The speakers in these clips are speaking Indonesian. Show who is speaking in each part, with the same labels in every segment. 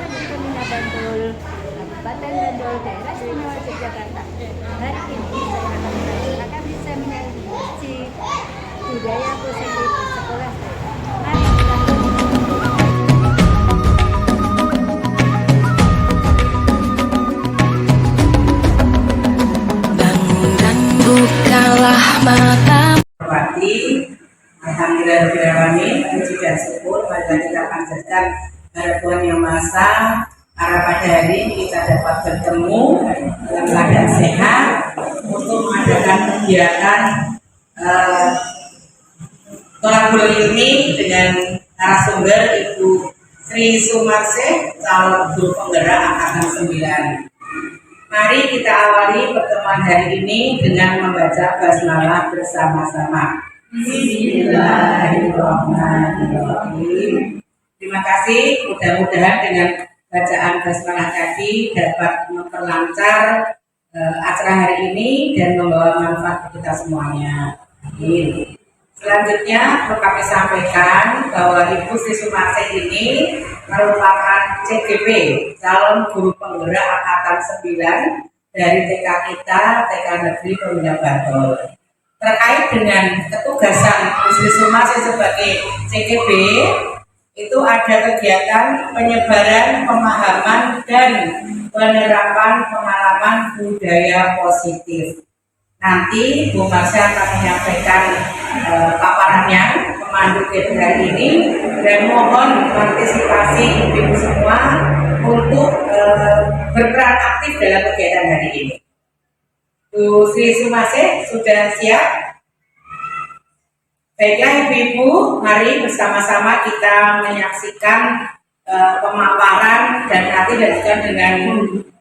Speaker 1: Pertamina Bantul, Kabupaten Bantul, Daerah Istimewa Yogyakarta. Hari ini saya akan melaksanakan diseminasi budaya positif di sekolah saya. Mari kita
Speaker 2: bukalah mata.
Speaker 3: Alhamdulillahirrahmanirrahim, puji dan syukur pada kita panjatkan kepada Tuhan Yang Maha Esa, karena pada hari ini kita dapat bertemu dalam keadaan sehat untuk mengadakan kegiatan tolabul ilmi dengan narasumber Ibu Sri Sumarsih, calon guru penggerak angkatan 9. Mari kita awali pertemuan hari ini dengan membaca basmalah bersama-sama. Bismillahirrahmanirrahim. Terima kasih. Mudah-mudahan dengan bacaan basmalah tadi dapat memperlancar acara hari ini dan membawa manfaat untuk kita semuanya. Amin. Selanjutnya perlu kami sampaikan bahwa Ibu Sri Sumarsih ini merupakan CGP, calon guru penggerak angkatan 9 dari TK kita, TK Negeri Pembina Bantul. Terkait dengan ketugasan Ibu Sri Sumarsih sebagai CGP, itu ada kegiatan penyebaran pemahaman dan penerapan pengalaman budaya positif. Nanti Bu Marsha akan menyampaikan paparannya, pemandu kegiatan ini, dan mohon partisipasi ibu semua untuk berperan aktif dalam kegiatan hari ini. Bu Sri Sumarsih sudah siap? Baiklah Ibu-Ibu, mari bersama-sama kita menyaksikan pemaparan dan nanti dilanjutkan dengan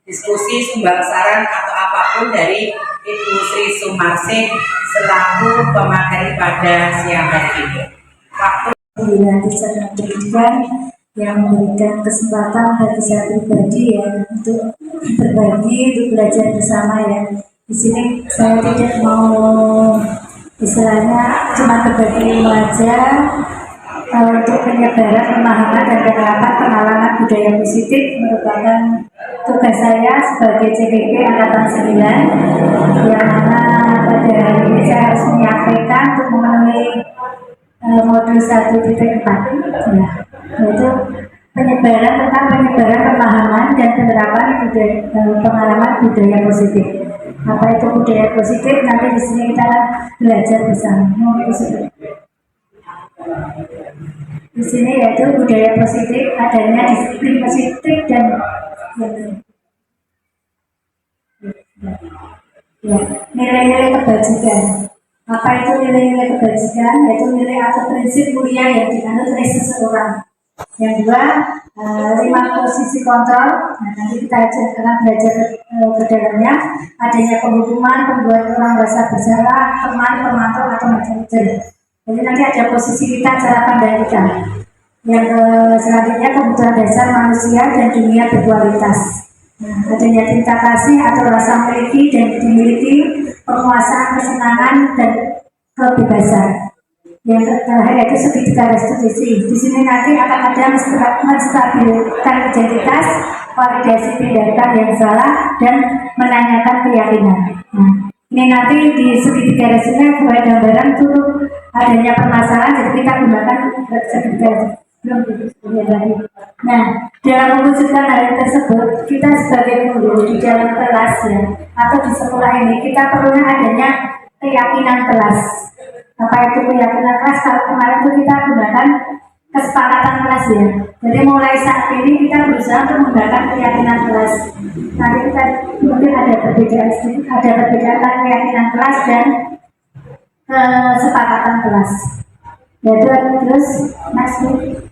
Speaker 3: diskusi sumber saran atau apapun dari Ibu Sri Sumarsih selaku pemateri pada siang hari ini.
Speaker 4: Teacher pendidikan yang memberikan kesempatan bagi saya pribadi ya untuk berbagi, untuk belajar bersama ya. Di sini saya tidak mau istilahnya cuma berbagi ilmu aja, untuk penyebaran pemahaman dan penerapan pengalaman budaya positif merupakan tugas saya sebagai CGP angkatan 9, yang mana pada hari ini saya harus menyampaikan untuk memenuhi modul 1.4 ya, yaitu penyebaran pemahaman dan penerapan pengalaman budaya positif. Apa itu budaya positif? Nanti di sini kita belajar bersama. Di sini yaitu budaya positif, adanya disiplin positif dan ya, nilai-nilai kebajikan. Apa itu nilai-nilai kebajikan? Yaitu nilai atau prinsip mulia yang dianut oleh seseorang. Yang dua, 5 posisi kontrol. Nah, nanti kita akan belajar ke dalamnya. Adanya penghukuman, pembuat orang merasa bersalah, teman, pemantau atau macam-macam. Jadi nanti ada posisi kita, cara pandang kita. Yang selanjutnya kebutuhan dasar manusia dan dunia berkualitas. Nah, adanya cinta kasih atau rasa memiliki dan dimiliki, penguasaan, kesenangan dan kebebasan. Yang terakhir yaitu segitiga restitusi. Di sini nanti akan ada menstabilkan identitas, validasi tindakan yang salah, dan menanyakan keyakinan. Nah, ini nanti di segitiga restitusi buat gambaran tuh adanya permasalahan, jadi kita gunakan segitiga restitusi. Nah, dalam mewujudkan hal tersebut, kita sebagai guru di dalam kelas ya, atau di sekolah ini, kita perlunya adanya keyakinan kelas. Apa itu keyakinan kelas? Kalau kemarin itu kita gunakan kesepakatan kelas ya. Jadi mulai saat ini kita berusaha untuk menggunakan keyakinan kelas. Nanti kita mungkin ada perbedaan keyakinan kelas dan kesepakatan kelas. Yaitu terus next week.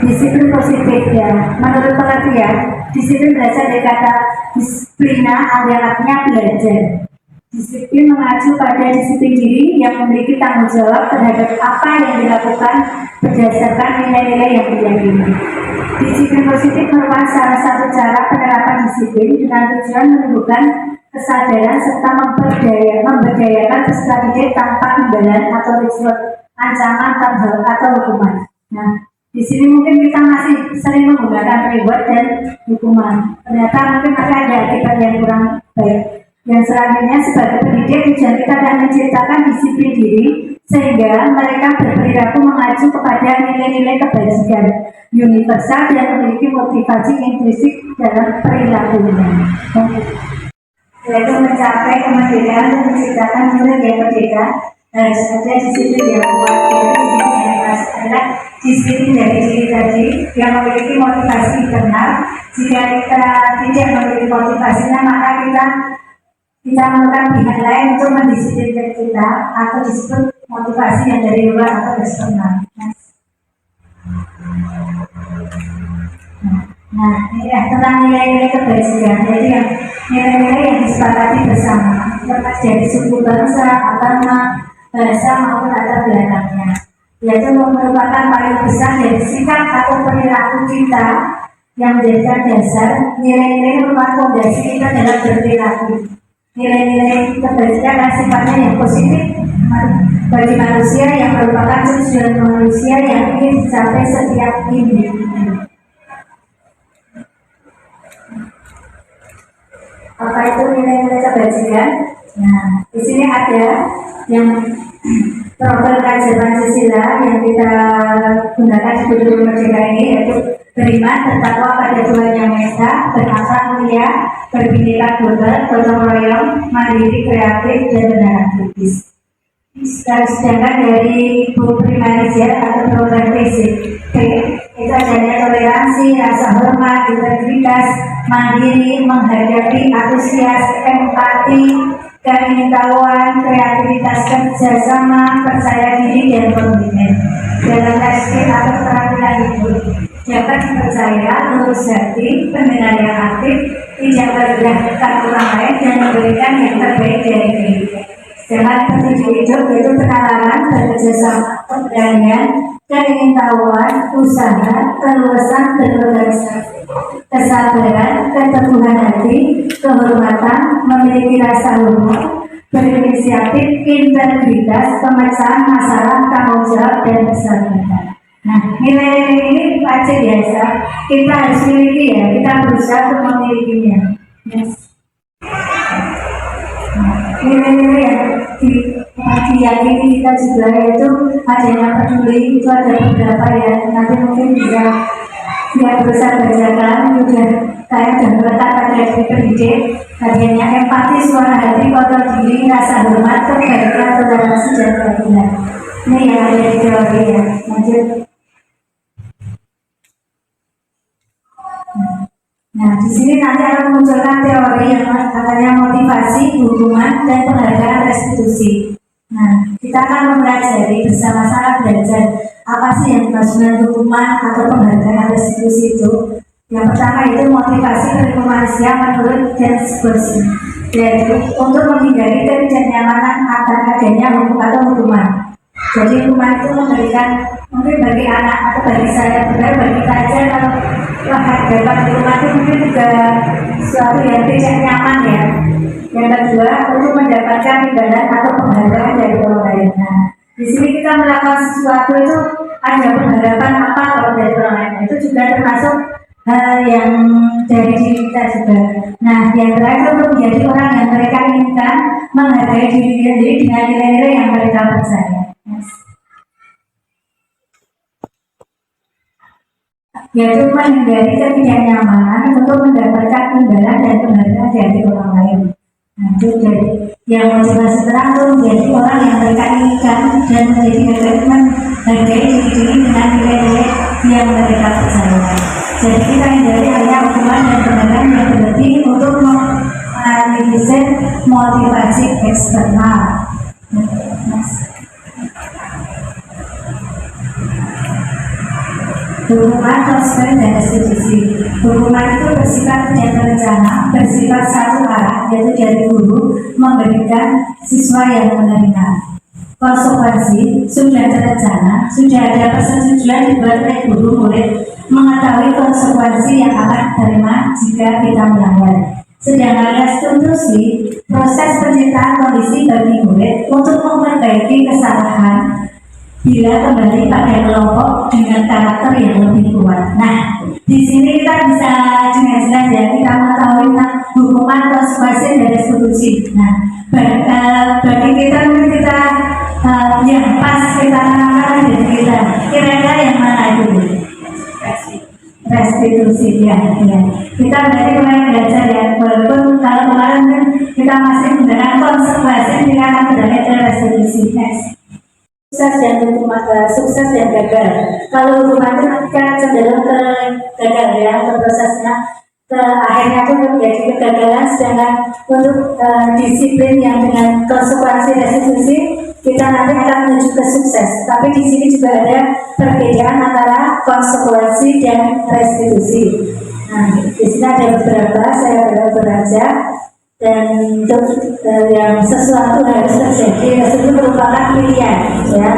Speaker 4: Disiplin positif ya. Menurut pengertian, disiplin berasal dari kata disiplina, artinya belajar. Disiplin mengacu pada disiplin diri yang memiliki tanggung jawab terhadap apa yang dilakukan berdasarkan nilai-nilai yang diyakini. Disiplin positif merupakan salah satu cara penerapan disiplin dengan tujuan menumbuhkan kesadaran serta memberdayakan peserta didik tanpa imbalan atau risiko, ancaman, atau hukuman. Nah, Di sini mungkin kita masih sering menggunakan reward dan hukuman. Ternyata mungkin masih ada akibat yang kurang baik. Yang selanjutnya sebagai pendidik tujuan kita adalah menciptakan disiplin diri sehingga mereka berperilaku mengacu kepada nilai-nilai kebajikan universal dan memiliki motivasi intrinsik dalam perilakunya. Yaitu mencapai kemerdekaan dan menciptakan nilai yang berbeda harus ada disiplin yang kuat. Adalah disiplin dari diri tadi yang memiliki motivasi internal. Jika kita tidak memiliki motivasinya, maka kita melakukan pihak lain untuk mendisiplinkan kita atau disebut motivasi yang dari luar atau eksternal. Nah, ini ya tentang nilai-nilai kebajikan. Jadi yang nilai-nilai yang disepakati bersama, lepas dari suku bangsa, agama, bahasa maupun latar belakangnya, yaitu merupakan paling besar dari sikap atau perilaku kita yang menjadikan dasar. Nilai-nilai merupakan fondasi kita dalam berperilaku. Nilai-nilai kebajikan adalah sifatnya yang positif bagi manusia, yang merupakan tujuan manusia yang ingin dicapai setiap individu. Apa itu nilai-nilai kebajikan? Nah, di sini ada yang program kajian Pancasila yang kita gunakan di Gedung Merdeka ini, yaitu beriman, bertakwa pada Tuhan Yang Maha Esa, berakhlak mulia, berbineka tunggal, gotong royong, mandiri, kreatif, dan benar kritis. Sedangkan dari buku Primarijal atau program PCP itu adanya toleransi, rasa hormat, integritas, mandiri, menghadapi, antusias, empati, keingintahuan, kreativitas, kerjasama, percaya diri, dan komitmen dalam skill atau keterampilan hidup. Dapat percaya, lurus hati, pendengar yang aktif, tidak merendahkan orang lain, dan memberikan yang terbaik dari diri. Dengan petunjuk hidup yaitu penalaran, bekerjasama, pemberanian, keingintahuan, usaha, keluasan, berorganisasi, kesabaran, keteguhan hati, kehormatan, memiliki rasa hormat, berinisiatif, integritas, pemecahan masalah, tanggung jawab, dan persahabatan. Nah, nilai-nilai ini wajib biasa kita harus miliki ya, kita berusaha untuk memilikinya. Yes. Nilai-nilai yang diyakini kita juga yaitu adanya peduli, itu ada beberapa ya, nanti mungkin bisa berusaha bacakan. Juga saya sudah meletak pada diri pendidik, adanya empati, suara hati, kontrol diri, rasa hormat, kebaikan, toleransi, dan keadilan. Ini yang ada di teori ya. Lanjut. Nah, di sini nanti akan memunculkan teori yang katanya motivasi, hukuman, dan penghargaan restitusi. Nah, kita akan mempelajari bersama-sama belajar apa sih yang dimaksud dengan hukuman atau penghargaan restitusi itu. Yang pertama itu motivasi perilaku manusia menurut James Boston, yaitu untuk menghindari ketidaknyamanan akan adanya hukum atau hukuman. Jadi hukuman itu memberikan mungkin bagi anak atau bagi saya benar, bagi pelajar kalau dapat hukuman itu mungkin juga sesuatu yang tidak nyaman ya. Yang kedua untuk mendapatkan imbalan atau penghargaan dari orang lain. Nah, di sini kita melakukan sesuatu itu ada pengharapan apa kalau dari orang lain, itu juga termasuk hal yang dari diri kita juga. Nah, yang terakhir untuk menjadi orang yang mereka inginkan, menghargai diri sendiri dengan nilai-nilai yang mereka percaya. Yaitu menghindari ketidaknyamanan untuk mendapatkan imbalan dan penghargaan dari orang lain. Nah, itu dari yang motivasi terang itu menjadi orang yang mereka inginkan dan menjadi komitmen menghargai diri sendiri dengan nilai-nilai yang mereka percaya. Jadi kita hindari hanya hukuman dan penghargaan yang berlebih untuk menganalisis motivasi eksternal. Hukuman, konsekuensi, dan restitusi. Hukuman itu bersifat tidak terencana, bersifat satu arah, yaitu dari guru memberikan siswa yang menerima. Konsekuensi sudah terencana, sudah ada persetujuan dibuat oleh guru murid mengetahui konsekuensi yang akan diterima jika kita melanggar. Sedangkan restitusi proses penciptaan kondisi bagi murid untuk memperbaiki kesalahan bila kembali pada kelompok dengan karakter yang lebih kuat. Nah, di sini kita bisa dengan jelas ya kita mengetahui tentang hukuman konsekuensi dari restitusi. Nah, bagi kita mungkin kita yang pas kita tanamkan dari kita kira-kira yang mana itu? Restitusi ya. Kita berarti mulai belajar ya, walaupun kalau kemarin kan kita masih menggunakan konsekuensi kita akan beralih ke restitusi. Next. Sukses dan hukuman, sukses dan gagal. Kalau hukuman itu kita cenderung ke gagal ya, ke prosesnya ke akhirnya itu menjadi kegagalan, sedangkan untuk disiplin yang dengan konsekuensi restitusi kita nanti akan menuju ke sukses. Tapi di sini juga ada perbedaan antara konsekuensi dan restitusi. Nah, di sini ada beberapa, saya beraja. Dan untuk yang sesuatu harus terjadi, restitusi merupakan pilihan ya,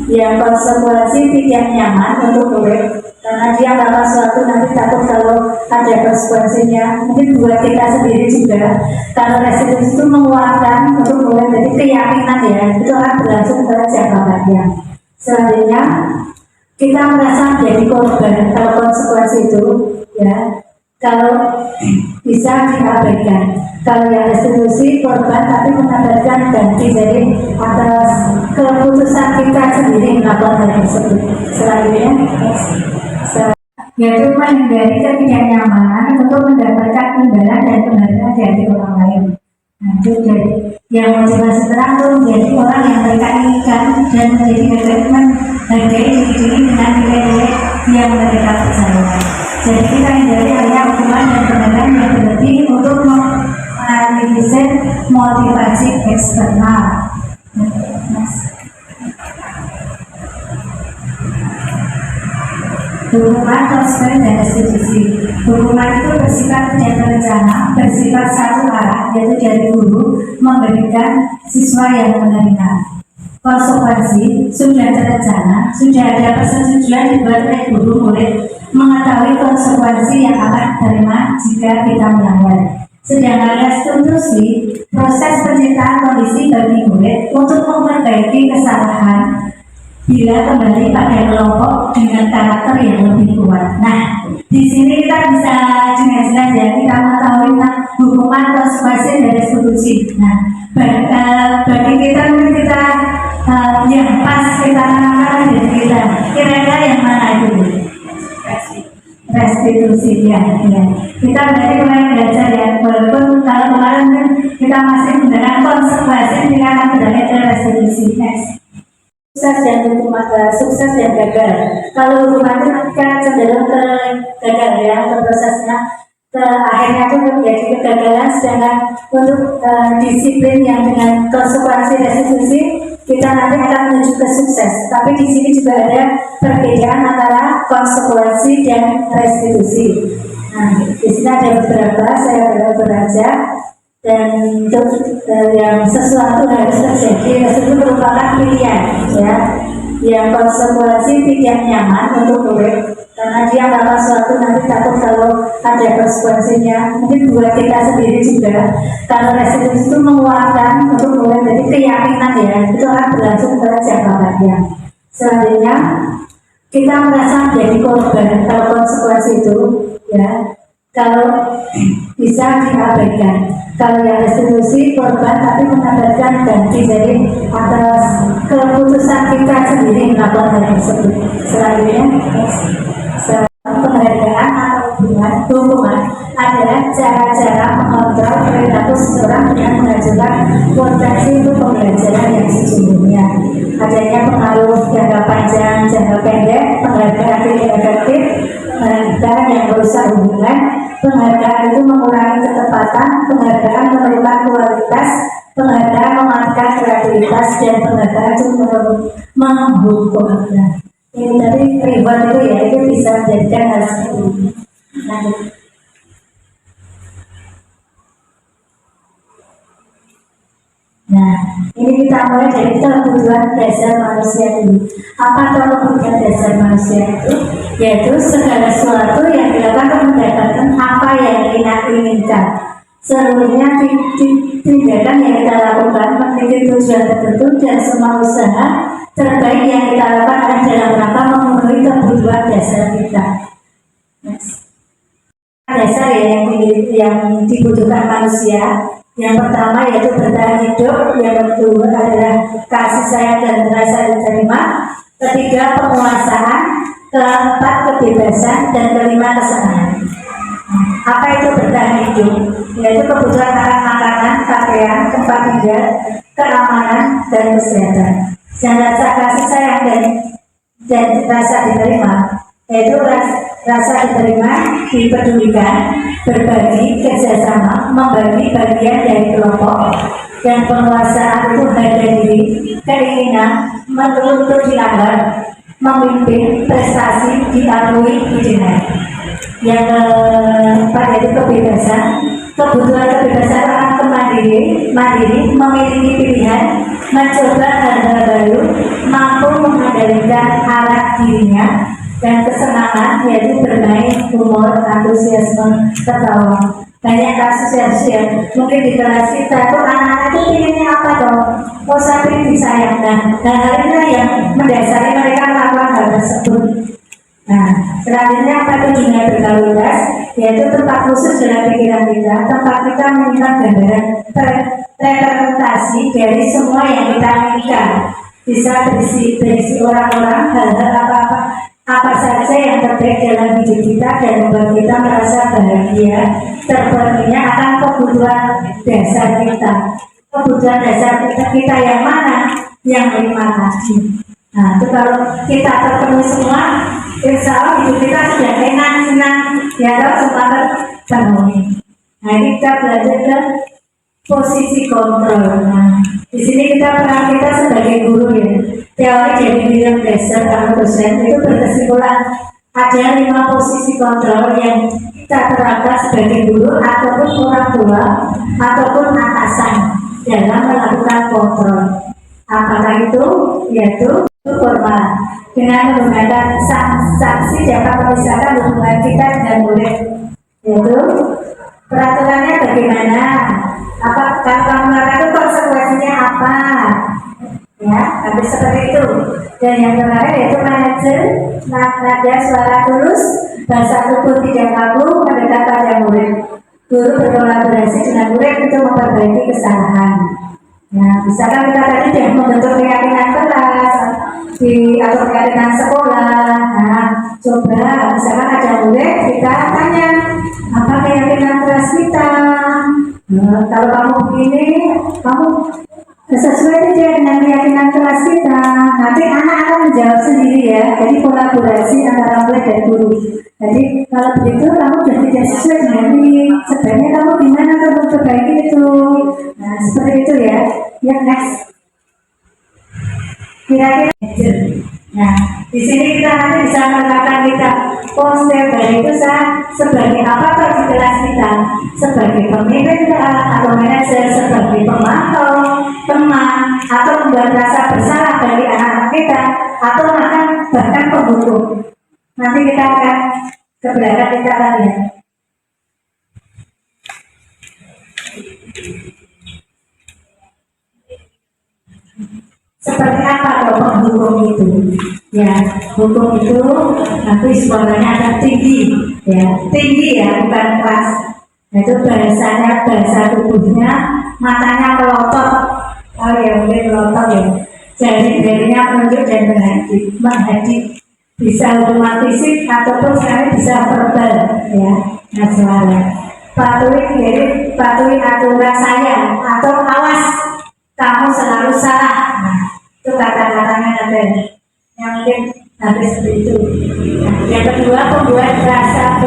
Speaker 4: yang konsekuensi tidak nyaman untuk murid karena dia bakal suatu nanti takut kalau ada konsekuensinya, mungkin buat kita sendiri juga. Kalau restitusi itu menguatkan untuk murid, jadi keyakinan ya itu akan berlangsung ke jangka panjang. Selanjutnya kita merasa menjadi korban kalau konsekuensi itu ya, kalau bisa diabaikan. Kalau yang restitusi korban tapi mendapatkan ganti dari atas keputusan kita sendiri melakukan hal tersebut. Selanjutnya, yaitu menghindari ketidaknyamanan untuk mendapatkan imbalan dan penghargaan dari orang lain. Nah, itu dari yang motivasi terang itu menjadi orang yang mereka inginkan dan menjadi menghargai diri dengan nilai-nilai yang mereka percaya. Jadi kita hindari hanya hukuman dan penghargaan yang berlebih untuk menganalisis motivasi eksternal. Hukuman, konsekuensi, dan restitusi. Hukuman itu bersifat tidak terencana, bersifat satu arah, yaitu dari guru memberikan siswa yang menerima. Konsekuensi sudah terencana, sudah ada persetujuan dibuat oleh guru murid mengetahui konsekuensi yang akan diterima jika kita melanggar. Sedangkan restitusi proses penciptaan kondisi bagi murid untuk memperbaiki kesalahan bila kembali pada kelompok dengan karakter yang lebih kuat. Nah, di sini kita bisa dengan jelas ya kita mengetahui tentang hukuman konsekuensi dari restitusi. Nah, bagi kita mungkin kita yang pas kita tanamkan dari kita kira-kira yang mana itu? Restitusi ya. Kita berarti mulai belajar ya, walaupun kalau kemarin kan kita masih menggunakan konsekuensi kita akan beralih ke restitusi. Next. Sukses dan hukuman, sukses dan gagal. Kalau hukuman itu kita cenderung ke gagal ya, ke prosesnya ke akhirnya itu menjadi kegagalan, sedangkan untuk disiplin yang dengan konsekuensi restitusi kita nanti akan menuju ke sukses. Tapi di sini juga ada perbedaan antara konsekuensi dan restitusi. Nah, di sini ada beberapa, saya beraja. Dan untuk yang sesuatu harus terjadi, restitusi merupakan pilihan ya, yang konsekuensi tidak nyaman untuk murid karena dia bakal suatu nanti takut kalau ada konsekuensinya, mungkin buat kita sendiri juga. Kalau restitusi itu menguatkan untuk murid, jadi keyakinan ya itu akan berlangsung ke jangka panjang. Selanjutnya kita merasa menjadi korban kalau konsekuensi itu ya, kalau bisa diabaikan. Kalau yang restitusi korban tapi mendapatkan ganti dari atas keputusan kita sendiri melakukan hal tersebut. Selanjutnya, penghargaan atau hukuman adalah cara-cara mengontrol perilaku seseorang dengan mengajukan potensi untuk pembelajaran yang sesungguhnya. Adanya pengaruh jangka panjang, jangka pendek, penghargaan tidak efektif, penghargaan yang merusak hubungan, penghargaan itu mengurangi ketepatan, penghargaan memerlukan kualitas, penghargaan mematikan kreativitas, dan penghargaan itu menghukum. Ini tadi reward itu ya, itu bisa menjadikan hal seperti ini. Nah, ini kita mulai dari kebutuhan dasar manusia dulu. Apa kebutuhan dasar manusia itu? Yaitu segala sesuatu yang dilakukan untuk mendapatkan apa yang kita inginkan. Seluruhnya tindakan yang kita lakukan memiliki tujuan tertentu dan semua usaha terbaik yang kita lakukan adalah dalam rangka memenuhi kebutuhan dasar kita. Dasar ya yang dibutuhkan manusia. Yang pertama yaitu bertahan hidup, yang kedua adalah kasih sayang dan rasa diterima, ketiga penguasaan, keempat kebebasan, dan kelima kesenangan. Apa itu bertahan hidup? Yaitu kebutuhan akan makanan, pakaian, tempat tinggal, keamanan, dan kesehatan. Dan rasa kasih sayang dan rasa diterima, yaitu rasa diterima, dipedulikan, berbagi, kerjasama, membagi bagian dari kelompok, dan penguasaan itu harga diri, keinginan, menuntut dianggap, memimpin, prestasi, diakui, didengar. Yang keempat yaitu kebebasan. Kebutuhan kebebasan orang mandiri, memiliki pilihan, mencoba hal-hal baru, mampu mengendalikan arah dirinya, dan kesenangan yaitu bermain, humor, antusiasme, ketawa. Banyak kasus ya, mungkin di kelas kita tuh anak-anak itu pinginnya apa dong? Oh sampai disayangkan. Dan hal ini yang mendasari mereka melakukan hal tersebut. Nah, selanjutnya apa itu dunia berkualitas, yaitu tempat khusus dalam pikiran kita, tempat kita menyimpan gambaran representasi dari semua yang kita inginkan. Bisa berisi orang-orang, hal-hal apa saja yang terbaik dalam hidup kita dan membuat kita merasa bahagia, terpenuhinya akan kebutuhan dasar kita. Kebutuhan dasar kita yang mana? Yang 5 tadi. Nah, itu kalau kita terpenuhi semua, insya Allah hidup kita sudah enak, senang, ya kalau semua terpenuhi. Nah, ini kita belajar ke posisi kontrol. Nah, di sini peran kita sebagai guru ya. Teori dari William Glasser atau dosen itu berkesimpulan ada 5 posisi kontrol yang kita terapkan sebagai guru ataupun orang tua ataupun atasan dalam melakukan kontrol. Apakah itu? Yaitu formal dengan menggunakan sanksi dapat memisahkan hubungan kita dengan murid, yaitu peraturannya bagaimana, apa kalau kamu melakukan itu konsekuensinya apa, ya, tapi seperti itu. Dan yang terakhir yaitu manajer nada suara tulus, bahasa tubuh tidak kaku, mendekat pada murid. Guru berkolaborasi dengan murid untuk memperbaiki kesalahan. Nah, misalkan kita tadi sudah membentuk keyakinan kelas atau keyakinan sekolah. Nah, coba misalkan ada murid, kita tanya apa keyakinan kelas kita. Nah, kalau kamu begini, kamu sesuai tidak dengan keyakinan kelas kita. Nanti anak akan menjawab sendiri ya. Jadi kolaborasi antara murid dan guru. Jadi kalau begitu kamu sudah tidak sesuai dengan ini, sebenarnya kamu gimana untuk memperbaiki itu. Nah, seperti itu ya. Ya, next. Kira-kira. Nah, di sini kita nanti bisa menerapkan kita poster dari itu sebagai apa di kelas kita, sebagai pemimpin atau manajer, sebagai pemantau, teman, atau membuat rasa bersalah bagi anak-anak kita, atau bahkan penghukum. Nanti kita akan ke belakang kita akan lihat. Seperti apa kalau penghukum itu? Ya, hukum itu nanti suaranya akan tinggi, ya, bukan keras. Itu bahasa tubuhnya, matanya melotot, mungkin melotot ya. Jari-jarinya menunjuk dan menghadap. Bisa hukuman fisik ataupun sekali bisa verbal, ya. Nah, suara. Patuhi aturan saya atau awas kamu selalu salah. Nah, itu kata-katanya ada yang mungkin habis seperti itu. Nah, yang kedua, membuat merasa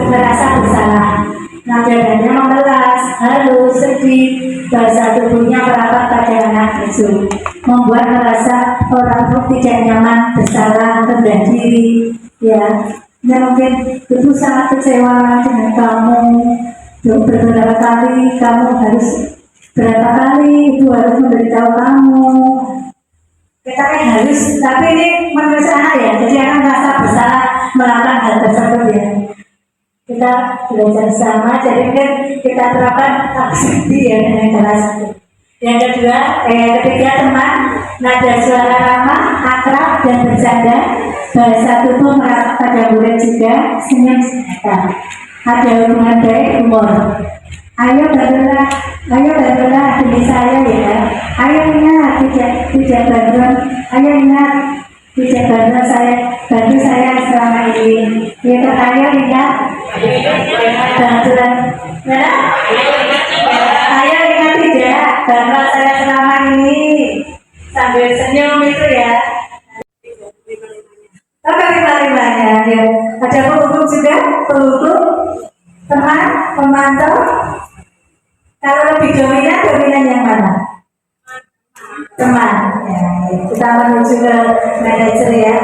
Speaker 4: bersalah. Nadanya memelas, halus, sedih, bahasa tubuhnya merapat pada anak itu, membuat merasa orang itu tidak nyaman, bersalah, rendah diri, ya. Mungkin itu sangat kecewa dengan kamu. Beberapa kali kamu harus berapa kali itu harus memberitahu kamu. Kita harus, tapi ini menurut anak ya, jadi anak merasa bersalah melakukan hal tersebut ya. Kita belajar sama, jadi kan kita terapkan aksi ya dengan kelas. Yang ketiga teman, nada suara ramah akrab dan bercanda, bahasa tubuh merata pada murid juga, senyum senyata. Ada hubungan baik humor. Ayo bantulah diri saya ya. Ayo ingat tidak bantuan. Ayo ingat tidak bantuan saya, bantu saya selama ini. Ya, ayo ingat bantuan. Ya? Ayo ingat tidak bantuan saya selama ini. Sambil senyum itu ya. Lima-limanya ya. Ada penghubung juga, penghubung, teman, pemantau. Kalau lebih dominan yang mana? Teman. Ya, kita menuju ke manajer ya.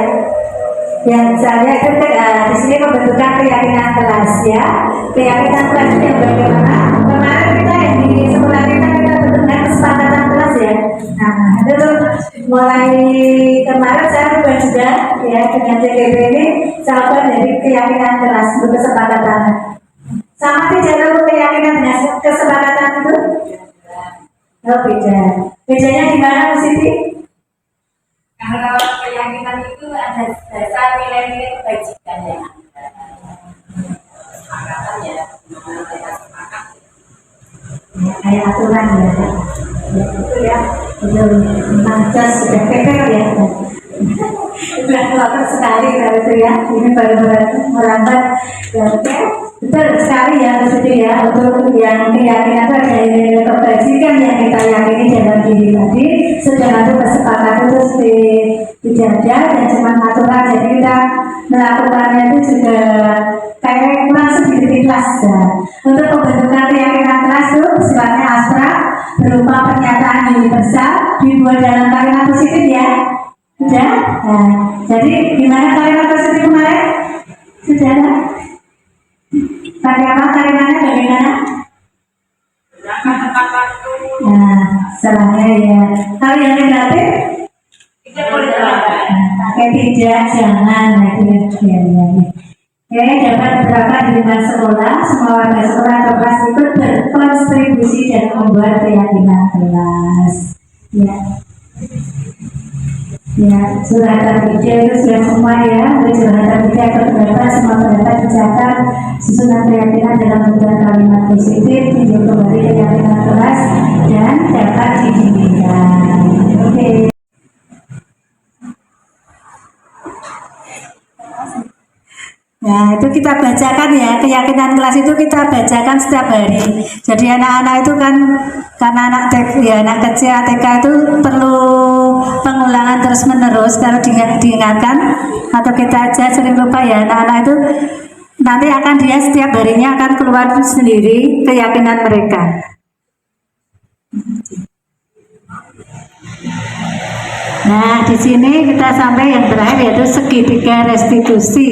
Speaker 4: Yang saya itu di sini pembentukan keyakinan kelas ya. Keyakinan kelas itu yang bagaimana? Kemarin kita yang di sekolah kita bentukkan kesepakatan kelas ya. Nah, itu tuh mulai kemarin saya bukan juga ya dengan CGP ini coba dari keyakinan kelas untuk kesepakatan. Sama tidak untuk keyakinan dengan kesepakatan itu? Oh beda. Bedanya di mana Bu Siti?
Speaker 1: Kalau keyakinan itu ada dasar nilai-nilai kebajikan ya. Kesepakatannya,
Speaker 4: Kayak aturan ya. Ya itu ya. Itu mantas sudah keker ya. Sudah keluar sekali kalau itu ya. Ini baru merambat. Ya, betul sekali ya Siti ya. Untuk yang keyakinan itu ada nilai kebajikan yang kita yakini dalam diri tadi. Sedangkan itu kesepakatan itu tidak ada dan cuma aturan. Jadi kita melakukannya itu juga kayak kurang sedikit ikhlas ya. Untuk pembentukan keyakinan kelas itu sifatnya abstrak berupa pernyataan universal dibuat dalam kalimat positif ya. Sudah? Nah, jadi gimana kalimat positif kemarin? Sudah? Pakai apa kalimatnya bagaimana? Nah, salahnya ya. Kalau yang negatif? Pakai tidak, jangan. Nah, itu ya. Oke, dapat beberapa di lingkungan sekolah, semua warga sekolah atau kelas ikut berkontribusi dan membuat keyakinan kelas. Ya, ya, suratan video itu sudah semua ya. Untuk suratan video atau pendapat, semua pendapat dicatat susunan keyakinan dalam bentuk kalimat positif, tinjau kembali keyakinan kelas dan dapat didirikan. Oke. Nah, itu kita bacakan ya, keyakinan kelas itu kita bacakan setiap hari. Jadi anak-anak itu kan, karena anak kecil TK itu perlu pengulangan terus-menerus. Kalau diingatkan, atau kita aja sering lupa ya, anak-anak itu nanti akan dia setiap harinya akan keluar sendiri keyakinan mereka. Nah, di sini kita sampai yang terakhir yaitu segitiga restitusi.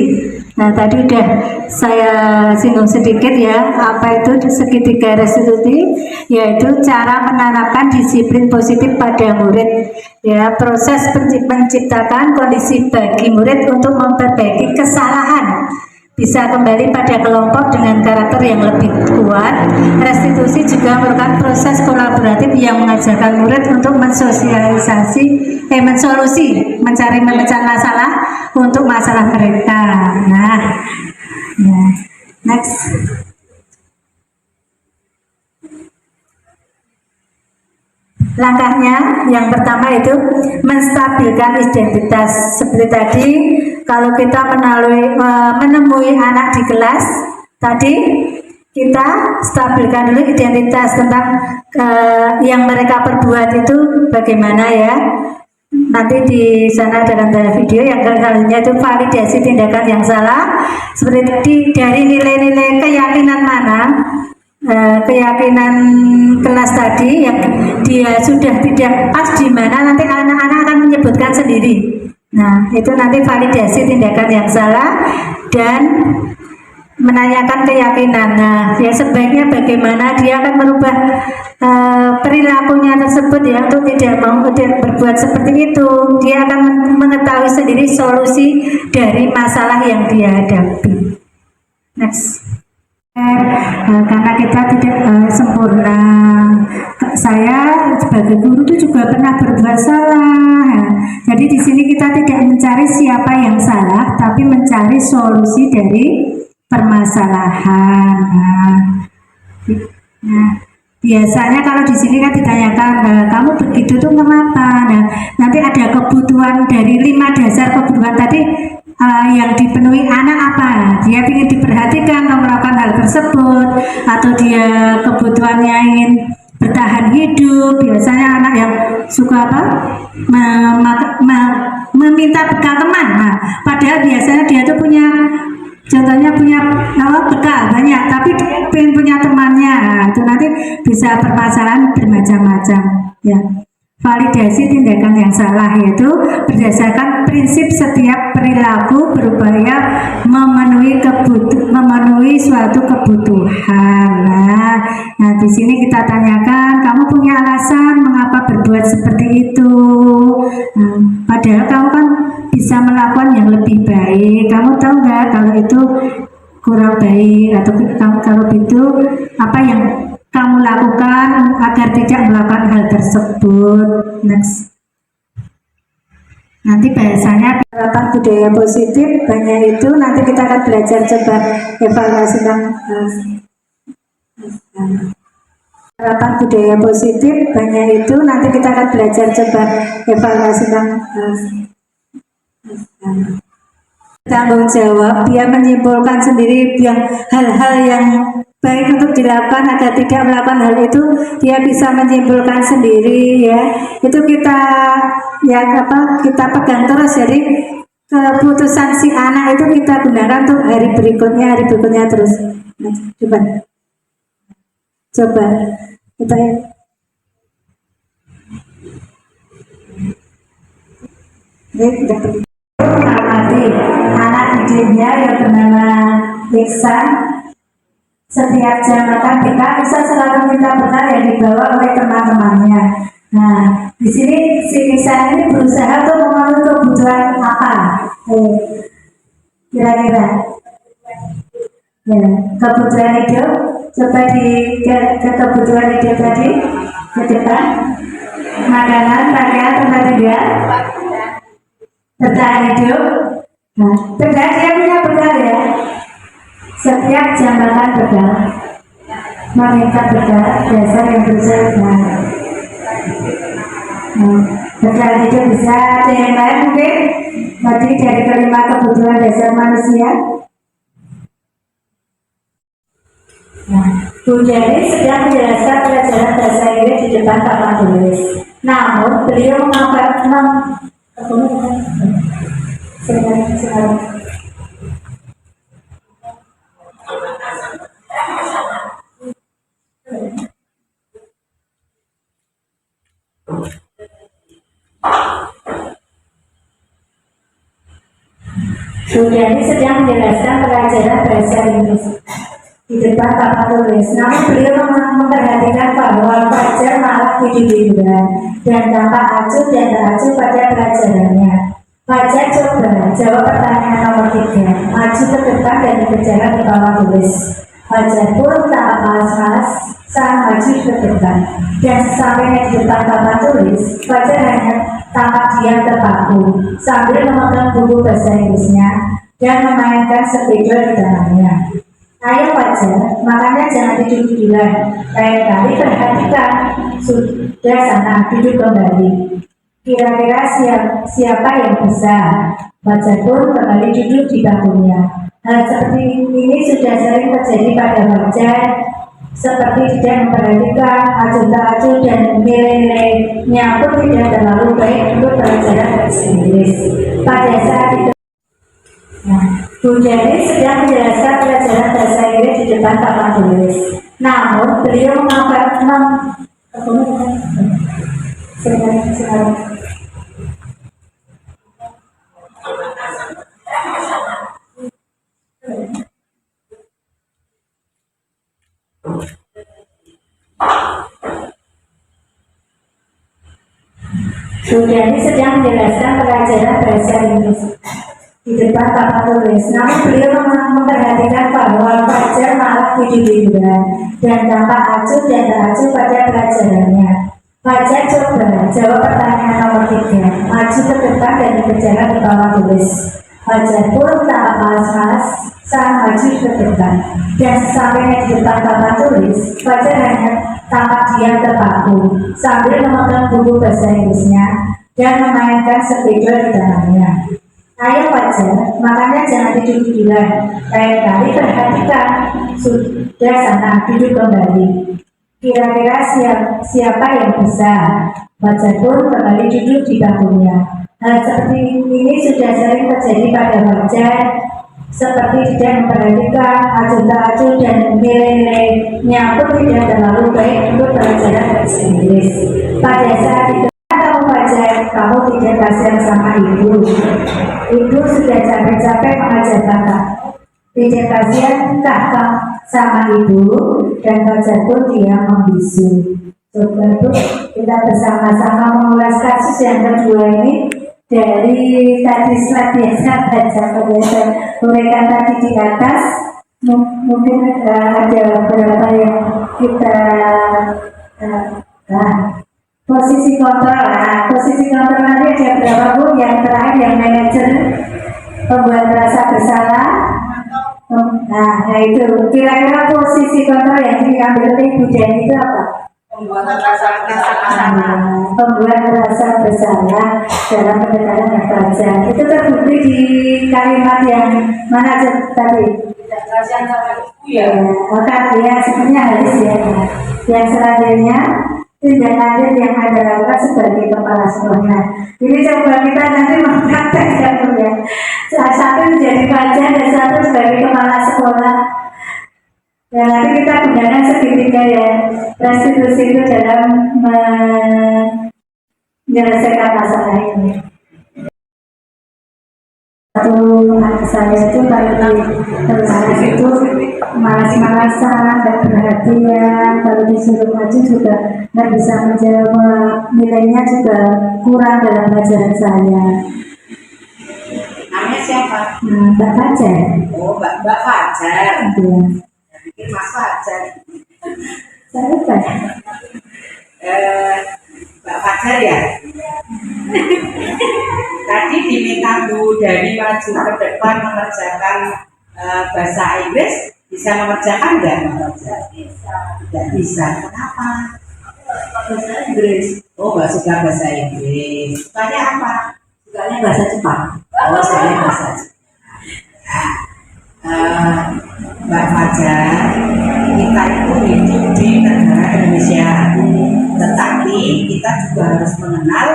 Speaker 4: Nah, tadi udah saya singgung sedikit ya, apa itu segitiga restitusi, yaitu cara menanamkan disiplin positif pada murid. Ya, proses menciptakan kondisi bagi murid untuk memperbaiki kesalahan, bisa kembali pada kelompok dengan karakter yang lebih kuat. Restitusi juga merupakan proses kolaboratif yang mengajarkan murid untuk mencari memecah masalah untuk masalah mereka. Nah, ya. Next. Langkahnya yang pertama itu menstabilkan identitas. Seperti tadi, kalau kita menemui anak di kelas tadi, kita stabilkan dulu identitas tentang yang mereka perbuat itu bagaimana ya. Nanti di sana dalam video yang selanjutnya itu validasi tindakan yang salah. Seperti dari nilai-nilai keyakinan mana, keyakinan kelas tadi yang dia sudah tidak pas di mana, nanti anak-anak akan menyebutkan sendiri. Nah, itu nanti validasi tindakan yang salah dan menanyakan keyakinan. Nah, ya sebaiknya bagaimana dia akan merubah perilakunya tersebut ya, untuk tidak mau berbuat seperti itu. Dia akan mengetahui sendiri solusi dari masalah yang dia hadapi. Next. karena kita tidak sempurna. Saya sebagai guru itu juga pernah berbuat salah. Jadi di sini kita tidak mencari siapa yang salah, tapi mencari solusi dari permasalahan. Nah, biasanya kalau di sini kan ditanyakan, kamu begitu tuh kenapa? Nah, nanti ada kebutuhan dari 5 dasar kebutuhan tadi. Yang dipenuhi anak apa? Dia ingin diperhatikan melakukan hal tersebut, atau dia kebutuhannya ingin bertahan hidup. Biasanya anak yang suka apa? Meminta bekal teman. Nah, padahal biasanya dia tuh punya, contohnya punya bekal banyak, tapi pengen punya temannya. Nah, itu nanti bisa permasalahan bermacam-macam. Ya. Validasi tindakan yang salah yaitu berdasarkan prinsip setiap perilaku berupaya memenuhi suatu kebutuhan. Nah, di sini kita tanyakan, kamu punya alasan mengapa berbuat seperti itu? Nah, padahal kamu kan bisa melakukan yang lebih baik. Kamu tahu nggak kalau itu kurang baik, atau kalau itu apa yang kamu lakukan agar tidak melakukan hal tersebut. Next. Nanti bahasanya penerapan budaya positif banyak itu. Nanti kita akan belajar coba evaluasi tentang penerapan budaya positif banyak itu. Nanti kita akan belajar coba evaluasi tentang tanggung jawab. Dia menyimpulkan sendiri yang hal-hal yang baik untuk dilakukan agar tidak melakukan hal itu. Dia bisa menyimpulkan sendiri, ya. Itu kita kita pegang terus. Jadi keputusan si anak itu kita gunakan untuk hari berikutnya terus. Nah, coba kita amati anak didiknya yang bernama Iksan. Setiap jam makan kita bisa selalu minta bekal yang dibawa oleh teman-temannya. Nah, di sini si Iksan ini berusaha untuk memenuhi kebutuhan apa? Kira-kira? Ya, kebutuhan hidup. Coba ke kebutuhan hidup tadi ke depan. Makanan, pakaian, tempat tinggal, bertahan hidup. Nah, benar dia punya bekal ya. Setiap jam makan bekal, meminta bekal dasar yang berjalan. Bekal itu bisa ada yang lain mungkin. Tadi dari kelima kebutuhan dasar manusia. Nah, Bu Jari sedang menjelaskan pelajaran bahasa Inggris di depan papan tulis. Namun beliau Sudani sedang menjelaskan pelajaran bahasa Inggris di depan papan tulis. Namun beliau memperhatikan bahwa pelajar malah tidur-tiduran dan tampak acuh dan teracuh pada pelajarannya. Fajar coba jawab pertanyaan nomor 3. Maju ke depan dan berjalan di bawah tulis. Fajar pun tampak malas-malas saat maju ke depan. Dan sesampainya di depan papan tulis, Fajar hanya tampak diam terpaku sambil memegang buku bahasa Inggrisnya dan memainkan spidol di tangannya. Ayo Fajar, makanya jangan tidur-tiduran. Lain kali perhatikan. Sudah sana, duduk kembali. Kira-kira siapa yang bisa? Fajar pun kembali duduk di bangkunya. Hal seperti ini sudah sering terjadi pada Fajar, seperti tidak memperhatikan acuh tak acuh dan nilai-nilainya pun tidak terlalu baik untuk pelajaran bahasa Inggris. Pada saat itu, Bu Jari sedang menjelaskan pelajaran bahasa Inggris di depan papan tulis. Namun beliau Sudani sedang menjelaskan pelajaran bahasa Inggris di depan papan tulis. Namun beliau memperhatikan bahwa Fajar malah tidur-tiduran dan tampak acuh dan tak acuh pada pelajarannya. Fajar coba jawab pertanyaan nomor 3, maju ke depan dan berjalan ke bawah tulis. Fajar pun tampak malas-malas saat maju ke depan, dan sesampainya di depan papan tulis, Fajar hanya tampak diam terpaku sambil memegang buku bahasa Inggrisnya dan memainkan spidol di tangannya. Ayo Fajar, makanya jangan tidur-tiduran. Lain kali perhatikan. Sudah sana, duduk kembali. Kira-kira siapa yang bisa? Fajar pun kembali duduk di bangkunya. Hal seperti ini sudah sering terjadi pada Fajar, seperti tidak memperhatikan acuh-acuh dan nilai-nilainya pun tidak terlalu baik untuk pelajaran bahasa Inggris. Pada saat itu kamu Fajar, kamu tidak kasihan sama ibu. Ibu sudah capek-capek mengajar kakak. Tidak kasihan kakak sama ibu, dan Fajar pun dia membisu. Coba Bu, kita bersama-sama mengulas kasus yang kedua ini dari tadi slide biasa baca biasa uraikan tadi di atas. Mungkin ada beberapa yang kita posisi kontrol. Posisi kontrol nanti ada berapa Bu? Yang terakhir yang manajer pembuat rasa bersalah. Nah itu kira-kira posisi kontrol yang diambil oleh Bu Dani itu apa?
Speaker 3: Pembuat rasa bersalah.
Speaker 4: Pembuat rasa bersalah dalam pendekatan yang baca. Itu terbukti di kalimat yang mana tadi?
Speaker 3: Tidak kasihan sama ibu ya.
Speaker 4: Maka ya sebenarnya harus ya. Yang selanjutnya tindak lanjut yang Anda lakukan sebagai kepala sekolah. Ini coba kita nanti mempraktekkan ya. Satu menjadi pelajar dan satu sebagai kepala sekolah. Ya, nanti kita gunakan segitiga ya. Restitusi itu dalam menyelesaikan masalah ini. Satu anak saya itu kalau terus itu malas-malasan dan perhatian, kalau disuruh maju juga nggak bisa menjawab, nilainya juga kurang dalam pelajaran saya.
Speaker 3: Namanya siapa?
Speaker 4: Mbak Fajar.
Speaker 3: Oh, Mbak Fajar.
Speaker 4: Iya.
Speaker 3: Saya pikir Mas Fajar.
Speaker 4: Saya lupa.
Speaker 3: Mbak Fajar ya. Tadi diminta Bu Dani maju ke depan mengerjakan bahasa Inggris, bisa mengerjakan nggak Mbak Fajar?
Speaker 1: Bisa.
Speaker 3: Tidak bisa. Kenapa? Bahasa Inggris. Oh, nggak suka bahasa Inggris. Sukanya apa? Sukanya bahasa Jepang. Oh, sukanya bahasa Jepang. Mbak Fajar, kita itu hidup di negara Indonesia, tetapi kita juga harus mengenal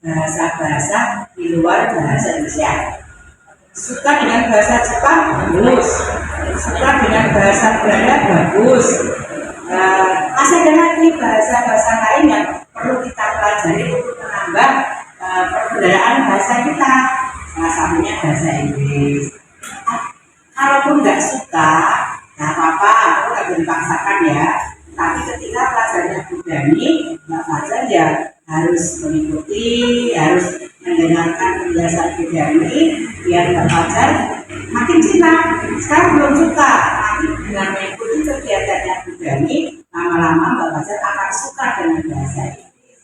Speaker 3: bahasa-bahasa di luar bahasa Indonesia. Suka dengan bahasa Jepang, bagus. Suka dengan bahasa Belanda, bagus. Masih ada lagi bahasa-bahasa lain yang perlu kita pelajari untuk menambah perbedaan bahasa kita. Salah satunya bahasa Inggris. Kalaupun nggak suka, nggak apa-apa, aku nggak boleh dipaksakan ya. Tapi ketika pelajarannya Bu Dani, Mbak Fajar ya harus mengikuti, harus mendengarkan penjelasan Bu Dani, biar Mbak Fajar makin cinta. Sekarang belum suka, tapi dengan mengikuti kegiatannya Bu Dani, lama-lama Mbak Fajar akan suka dengan bahasa Inggris.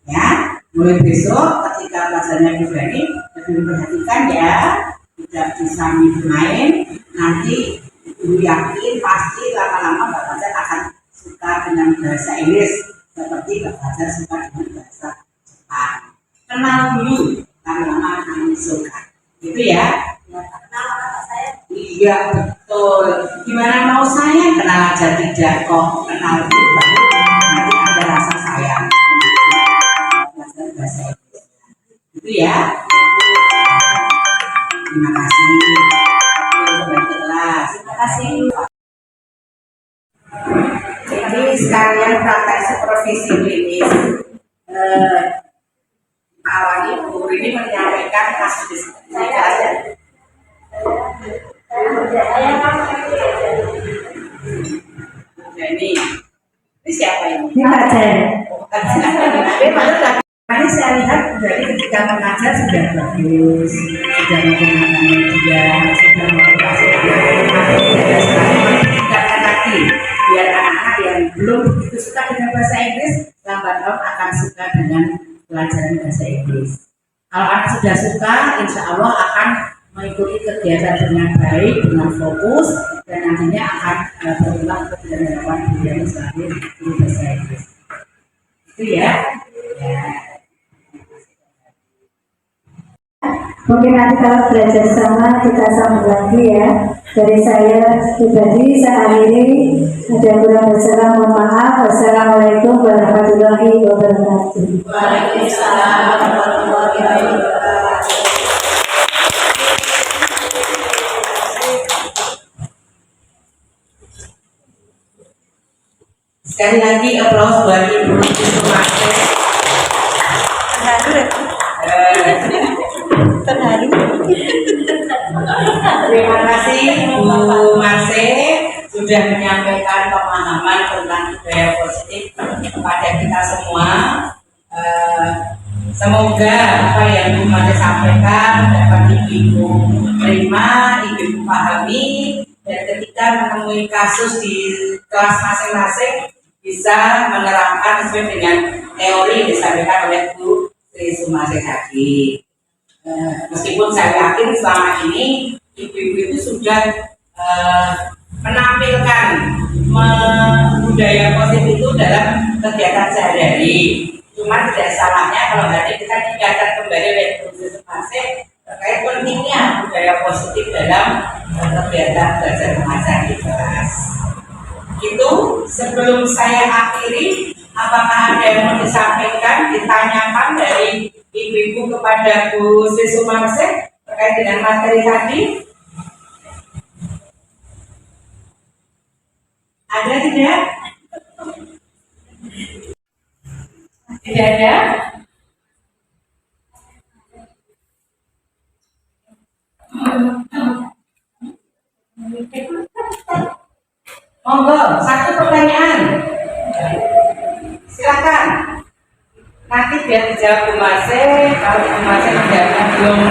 Speaker 3: Ya, mulai besok ketika pelajarannya Bu Dani, lebih memperhatikan ya. Tidak bisa main, nanti Ibu yakin pasti lama-lama Mbak Fajar akan suka dengan bahasa Inggris seperti Mbak Fajar suka dengan bahasa Jepang. Kenal dulu, lama-lama akan suka. Gitu ya. Kenal saya? Iya betul. Gimana mau sayang? Kenal aja tidak kok. Kenal dulu, nanti ada rasa sayang. Belajar bahasa Inggris. Gitu ya. Terima kasih. Kembali kelas. Terima kasih. Jadi sekalian praktek supervisi klinis. Awalnya Bu ini menyampaikan kasus saya. Ini siapa ini?
Speaker 4: Ini Fajar.
Speaker 3: Ini saya lihat dari ketika mengajar sudah bagus, sudah menggunakan media, sudah motivasi anak-anak dan sekarang meningkatkan lagi biar anak-anak yang belum begitu suka dengan bahasa Inggris lambat laun akan suka dengan pelajaran bahasa Inggris. Kalau anak sudah suka, insya Allah akan mengikuti kegiatan dengan baik, dengan fokus, dan nantinya akan berulang ke penerapan budaya selanjutnya di bahasa Inggris. Itu ya.
Speaker 4: Mungkin nanti kalau belajar sama kita sambung lagi ya. Dari saya pribadi saya akhiri. Ada kurang bersalah, mohon maaf. Wassalamualaikum warahmatullahi wabarakatuh.
Speaker 3: Waalaikumsalam warahmatullahi wabarakatuh. Sekali lagi aplaus buat Ibu Sumarse.
Speaker 1: Terharu.
Speaker 3: Terima kasih Bu Marse sudah menyampaikan pemahaman tentang budaya positif kepada kita semua. Semoga apa yang Bu Marse sampaikan dapat Ibu terima, Ibu pahami, dan ketika menemui kasus di kelas masing-masing bisa menerapkan sesuai dengan teori yang disampaikan oleh Bu Sri Sumarse tadi. Meskipun saya yakin selama ini ibu-ibu itu sudah menampilkan budaya positif itu dalam kegiatan sehari-hari. Cuma tidak salahnya kalau nanti kita tingkatkan kembali oleh Bu Sri Sumarse terkait pentingnya budaya positif dalam kegiatan belajar mengajar di kelas. Itu sebelum saya akhiri, apakah ada yang mau disampaikan, ditanyakan dari ibu-ibu kepada Bu Sri Sumarse terkait dengan materi tadi? Ada tidak? Tidak ada? Monggo, satu pertanyaan. Silakan. Nanti biar dijawab Bu Marse. Kalau Bu Marse menjawabnya belum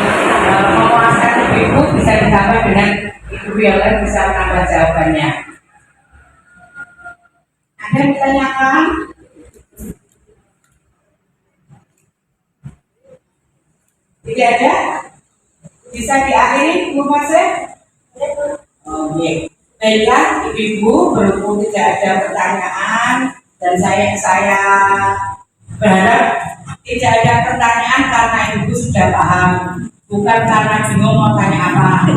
Speaker 3: memuaskan ibu-ibu, bisa ditambah dengan ibu yang lain bisa menambah jawabannya. Ada yang ditanyakan? Tidak ada? Bisa diakhiri Bu Marse? Oh, iya. Baiklah ibu-ibu, berhubung tidak ada pertanyaan dan saya berharap tidak ada pertanyaan karena ibu sudah paham, bukan karena bingung mau tanya apa.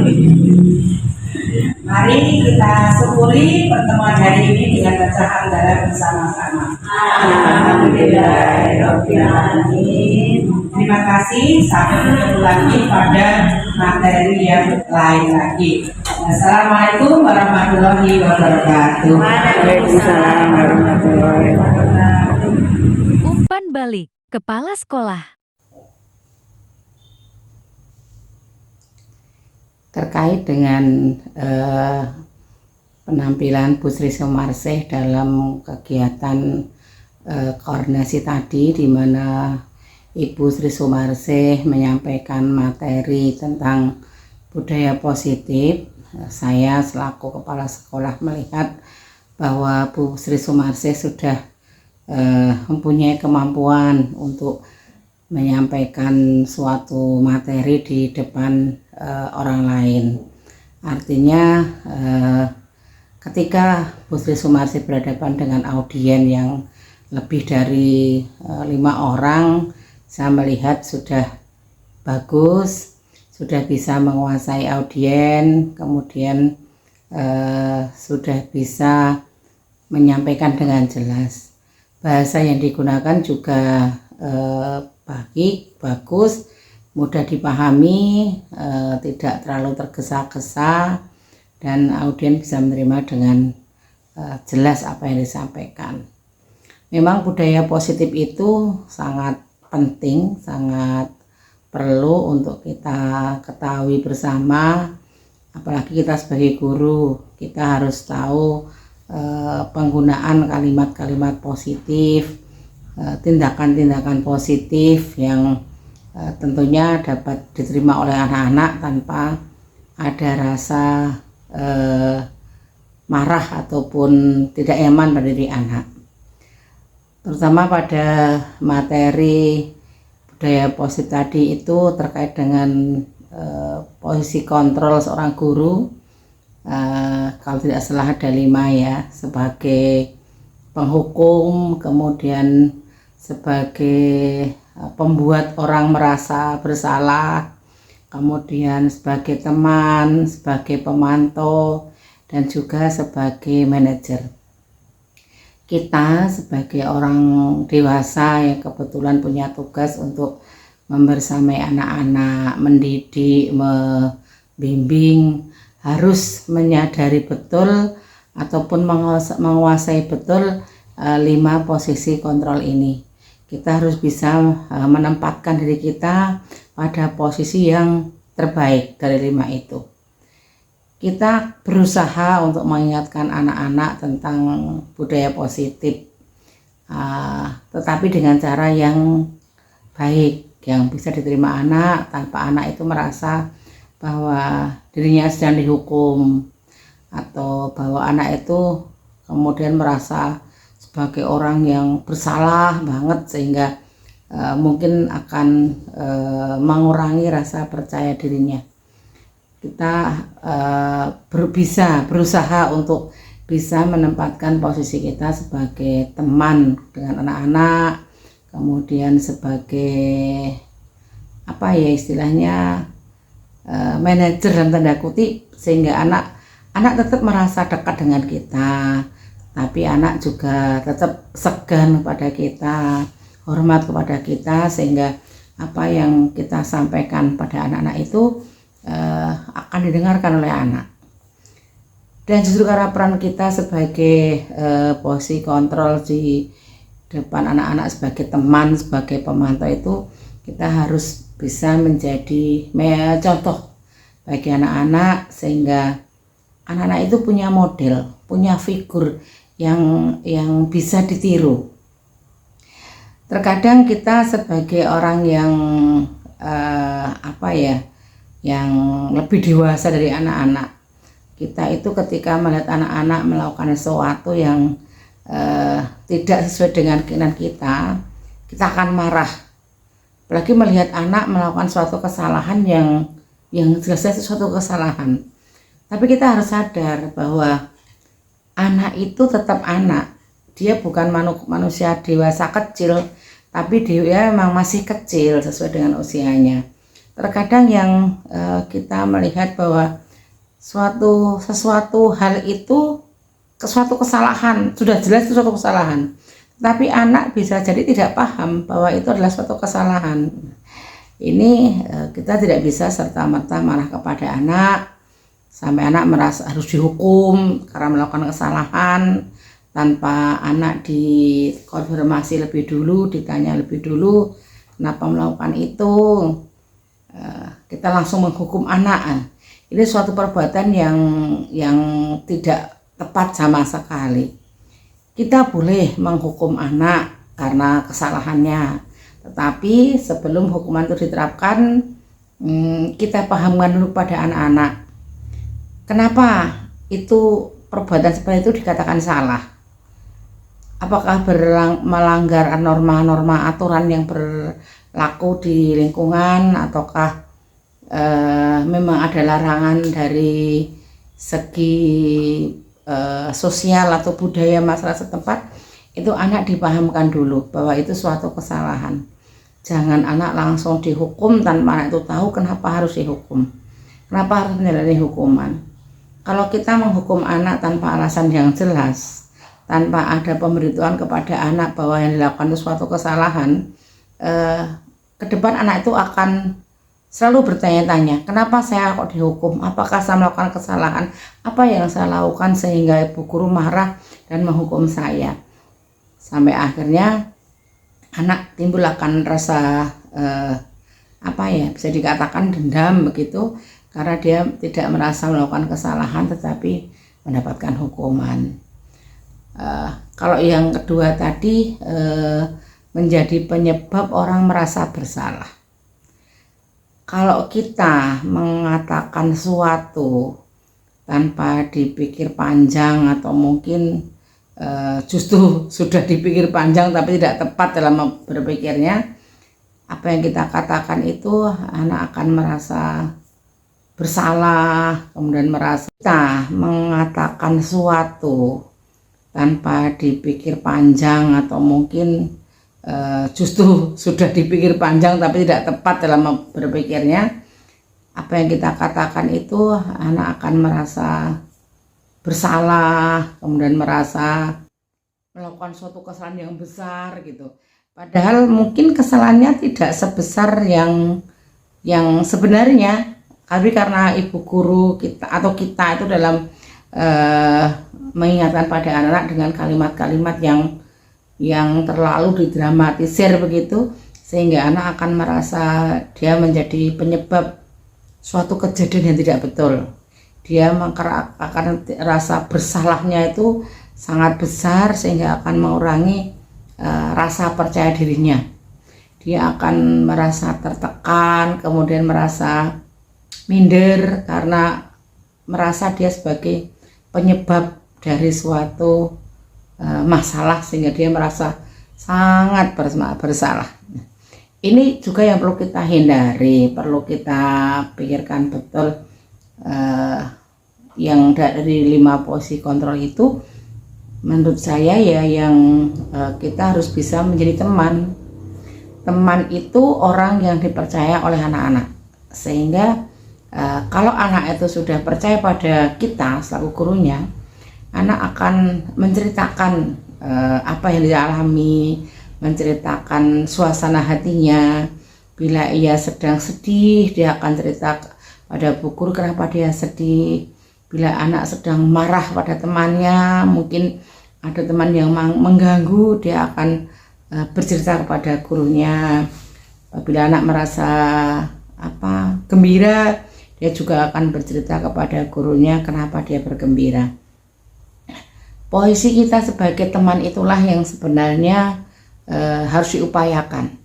Speaker 3: Mari kita syukuri pertemuan hari ini dengan baca hamdalah bersama-sama. Alhamdulillahirobbilalamin. Terima kasih. Sampai bertemu lagi pada materi yang lain lagi. Assalamualaikum warahmatullahi wabarakatuh.
Speaker 1: Waalaikumsalam warahmatullahi wabarakatuh.
Speaker 2: Umpan balik Kepala Sekolah.
Speaker 3: Terkait dengan penampilan Bu Sri Sumarse dalam kegiatan koordinasi tadi, di mana Ibu Sri Sumarse menyampaikan materi tentang budaya positif, saya selaku kepala sekolah melihat bahwa Bu Sri Sumarse sudah mempunyai kemampuan untuk menyampaikan suatu materi di depan orang lain. Artinya ketika Bu Sri Sumarse berhadapan dengan audien yang lebih dari 5 orang, saya melihat sudah bagus, sudah bisa menguasai audien, kemudian sudah bisa menyampaikan dengan jelas. Bahasa yang digunakan juga bagus, mudah dipahami, tidak terlalu tergesa-gesa, dan audien bisa menerima dengan jelas apa yang disampaikan. Memang budaya positif itu sangat penting, sangat perlu untuk kita ketahui bersama, apalagi kita sebagai guru. Kita harus tahu penggunaan kalimat-kalimat positif, tindakan-tindakan positif yang tentunya dapat diterima oleh anak-anak tanpa ada rasa marah ataupun tidak nyaman pada diri anak. Terutama pada materi budaya positif tadi itu terkait dengan posisi kontrol seorang guru. Kalau tidak salah ada 5 ya, sebagai penghukum, kemudian sebagai pembuat orang merasa bersalah, kemudian sebagai teman, sebagai pemantau, dan juga sebagai manajer. Kita sebagai orang dewasa yang kebetulan punya tugas untuk membersamai anak-anak, mendidik, membimbing, harus menyadari betul ataupun menguasai betul 5 posisi kontrol ini. Kita harus bisa menempatkan diri kita pada posisi yang terbaik dari 5 itu. Kita berusaha untuk mengingatkan anak-anak tentang budaya positif, tetapi dengan cara yang baik, yang bisa diterima anak tanpa anak itu merasa bahwa dirinya sedang dihukum, atau bahwa anak itu kemudian merasa sebagai orang yang bersalah banget sehingga mungkin akan mengurangi rasa percaya dirinya. Kita berusaha untuk bisa menempatkan posisi kita sebagai teman dengan anak-anak, kemudian sebagai istilahnya manajer dalam tanda kutip, sehingga anak tetap merasa dekat dengan kita, tapi anak juga tetap segan kepada kita, hormat kepada kita, sehingga apa yang kita sampaikan pada anak-anak itu akan didengarkan oleh anak. Dan justru karena peran kita sebagai posisi kontrol di depan anak-anak, sebagai teman, sebagai pemantau itu, kita harus bisa menjadi contoh bagi anak-anak, sehingga anak-anak itu punya model, punya figur yang bisa ditiru. Terkadang kita sebagai orang yang yang lebih dewasa dari anak-anak, kita itu ketika melihat anak-anak melakukan sesuatu yang tidak sesuai dengan keinginan kita akan marah. Apalagi melihat anak melakukan suatu kesalahan yang jelas-jelas suatu kesalahan. Tapi kita harus sadar bahwa anak itu tetap anak. Dia bukan manusia dewasa kecil, tapi dia memang masih kecil sesuai dengan usianya. Terkadang yang kita melihat bahwa sesuatu hal itu suatu kesalahan, sudah jelas itu suatu kesalahan, tapi anak bisa jadi tidak paham bahwa itu adalah suatu kesalahan. Ini kita tidak bisa serta-merta marah kepada anak sampai anak merasa harus dihukum karena melakukan kesalahan, tanpa anak dikonfirmasi lebih dulu, ditanya lebih dulu kenapa melakukan itu. Kita langsung menghukum anak. Ini suatu perbuatan yang tidak tepat sama sekali. Kita boleh menghukum anak karena kesalahannya, tetapi sebelum hukuman itu diterapkan, kita pahamkan dulu pada anak-anak kenapa itu perbuatan seperti itu dikatakan salah. Apakah melanggar norma-norma aturan yang berlaku di lingkungan, ataukah memang ada larangan dari segi sosial atau budaya masyarakat setempat. Itu anak dipahamkan dulu bahwa itu suatu kesalahan. Jangan anak langsung dihukum tanpa anak itu tahu kenapa harus dihukum, kenapa harus menjalani hukuman. Kalau kita menghukum anak tanpa alasan yang jelas, tanpa ada pemberitahuan kepada anak bahwa yang dilakukan itu suatu kesalahan, ke depan anak itu akan selalu bertanya-tanya, kenapa saya kok dihukum? Apakah saya melakukan kesalahan? Apa yang saya lakukan sehingga ibu guru marah dan menghukum saya? Sampai akhirnya anak timbul akan rasa bisa dikatakan dendam begitu, karena dia tidak merasa melakukan kesalahan tetapi mendapatkan hukuman. Kalau yang kedua tadi menjadi penyebab orang merasa bersalah. Kalau kita mengatakan sesuatu tanpa dipikir panjang atau mungkin justru sudah dipikir panjang tapi tidak tepat dalam berpikirnya, apa yang kita katakan itu anak akan merasa bersalah, kemudian merasa kita mengatakan sesuatu tanpa dipikir panjang atau mungkin justru sudah dipikir panjang tapi tidak tepat dalam berpikirnya, apa yang kita katakan itu anak akan merasa bersalah, kemudian merasa melakukan suatu kesalahan yang besar gitu. Padahal mungkin kesalahannya tidak sebesar yang sebenarnya, tapi karena ibu guru kita atau kita itu dalam mengingatkan pada anak-anak dengan kalimat-kalimat yang terlalu didramatisir begitu, sehingga anak akan merasa dia menjadi penyebab suatu kejadian yang tidak betul. Dia akan rasa bersalahnya itu sangat besar sehingga akan mengurangi rasa percaya dirinya. Dia akan merasa tertekan, kemudian merasa minder karena merasa dia sebagai penyebab dari suatu masalah, sehingga dia merasa sangat bersalah. Ini juga yang perlu kita hindari, perlu kita pikirkan betul. Yang dari 5 posisi kontrol itu menurut saya ya yang kita harus bisa menjadi teman. Teman itu orang yang dipercaya oleh anak-anak, sehingga kalau anak itu sudah percaya pada kita selaku gurunya, anak akan menceritakan apa yang dia alami, menceritakan suasana hatinya. Bila ia sedang sedih, dia akan cerita pada bu guru kenapa dia sedih. Bila anak sedang marah pada temannya, mungkin ada teman yang mengganggu, dia akan bercerita kepada gurunya. Bila anak merasa gembira, dia juga akan bercerita kepada gurunya kenapa dia bergembira. Posisi kita sebagai teman itulah yang sebenarnya harus diupayakan.